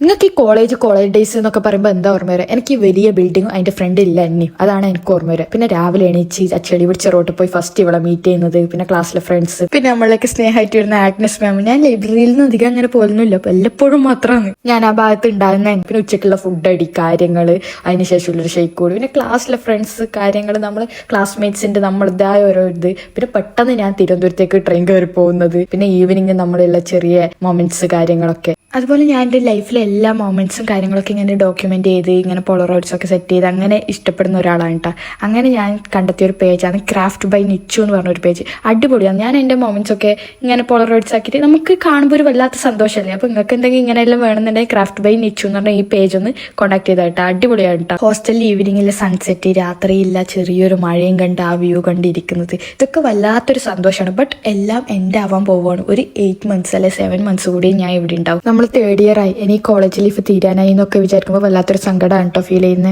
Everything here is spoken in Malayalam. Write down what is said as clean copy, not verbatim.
നിങ്ങൾക്ക് ഈ കോളേജ് ഡേയ്സ് എന്നൊക്കെ പറയുമ്പോൾ എന്താ ഓർമ്മ വരിക? എനിക്ക് ഈ വലിയ ബിൽഡിംഗ് അതിന്റെ ഫ്രണ്ട് ഇല്ല എന്നെയും അതാണ് എനിക്ക് ഓർമ്മ വരിക. പിന്നെ രാവിലെ എണീച്ച് ആ ചെടി പിടിച്ച റോട്ടിൽ പോയി ഫസ്റ്റ് ഇവിടെ മീറ്റ് ചെയ്യുന്നത്, പിന്നെ ക്ലാസ്സിലെ ഫ്രണ്ട്സ്, പിന്നെ നമ്മളൊക്കെ സ്നേഹമായിട്ട് വരുന്ന ആഗ്നസ് മാം. ഞാൻ ലൈബ്രറിയിൽ നിന്ന് അധികം അങ്ങനെ പോകുന്നില്ല, വല്ലപ്പോഴും മാത്രമാണ് ഞാൻ ആ ഭാഗത്ത് ഉണ്ടാകുന്നത്. പിന്നെ ഉച്ചക്കുള്ള ഫുഡ് അടി കാര്യങ്ങള്, അതിനുശേഷമുള്ളൊരു ഷെയ്ക്കോട്, പിന്നെ ക്ലാസ്സിലെ ഫ്രണ്ട്സ് കാര്യങ്ങൾ, നമ്മൾ ക്ലാസ്മേറ്റ്സിന്റെ നമ്മളിതായ ഓരോ ഇത്. പിന്നെ പെട്ടെന്ന് ഞാൻ തിരുവനന്തപുരത്തേക്ക് ട്രെയിൻ കയറി പോകുന്നത്, പിന്നെ ഈവനിങ് നമ്മളുള്ള ചെറിയ മൊമെന്റ്സ് കാര്യങ്ങളൊക്കെ. അതുപോലെ ഞാൻ എൻ്റെ ലൈഫിലെ എല്ലാ മൊമെന്റ്സും കാര്യങ്ങളൊക്കെ ഇങ്ങനെ ഡോക്യുമെന്റ് ചെയ്ത് ഇങ്ങനെ പോളറോയിഡ്സ് ഒക്കെ സെറ്റ് ചെയ്ത് അങ്ങനെ ഇഷ്ടപ്പെടുന്ന ഒരാളാണ് കേട്ടോ. അങ്ങനെ ഞാൻ കണ്ടെത്തിയ ഒരു പേജാണ് ക്രാഫ്റ്റ് ബൈ നിച്ചു എന്ന് പറഞ്ഞൊരു പേജ്. അടിപൊളിയാണ്. ഞാൻ എൻ്റെ മൊമെന്റ്സ് ഒക്കെ ഇങ്ങനെ പോളറോയിഡ്സ് ആക്കിയിട്ട് നമുക്ക് കാണുമ്പോൾ ഒരു വല്ലാത്ത സന്തോഷമല്ലേ. അപ്പോൾ നിങ്ങൾക്ക് എന്തെങ്കിലും ഇങ്ങനെയെല്ലാം വേണമെന്നുണ്ടെങ്കിൽ ക്രാഫ്റ്റ് ബൈ നിച്ചു എന്ന് പറഞ്ഞാൽ ഈ പേജ് ഒന്ന് കോൺടാക്ട് ചെയ്താൽ കേട്ടോ. അടിപൊളിയാണ് കേട്ടോ. ഹോസ്റ്റലിൽ ഈവനിങ്ങിലെ സൺസെറ്റ്, രാത്രിയില്ല ചെറിയൊരു മഴയും കണ്ട് ആ വ്യൂ കണ്ടിരിക്കുന്നത്, ഇതൊക്കെ വല്ലാത്തൊരു സന്തോഷമാണ്. ബട്ട് എല്ലാം എൻ്റെ ആവാൻ പോവുകയാണ്. ഒരു 8 months അല്ലെ 7 months കൂടി ഞാൻ ഇവിടെ ഉണ്ടാവും. നമ്മൾ 3rd year ആയി, ഇനി കോളേജ് ലൈഫ് തീരാനായി എന്നൊക്കെ വിചാരിക്കുമ്പോൾ വല്ലാത്തൊരു സങ്കടമാണ് കേട്ടോ ഫീൽ ചെയ്യുന്നത്.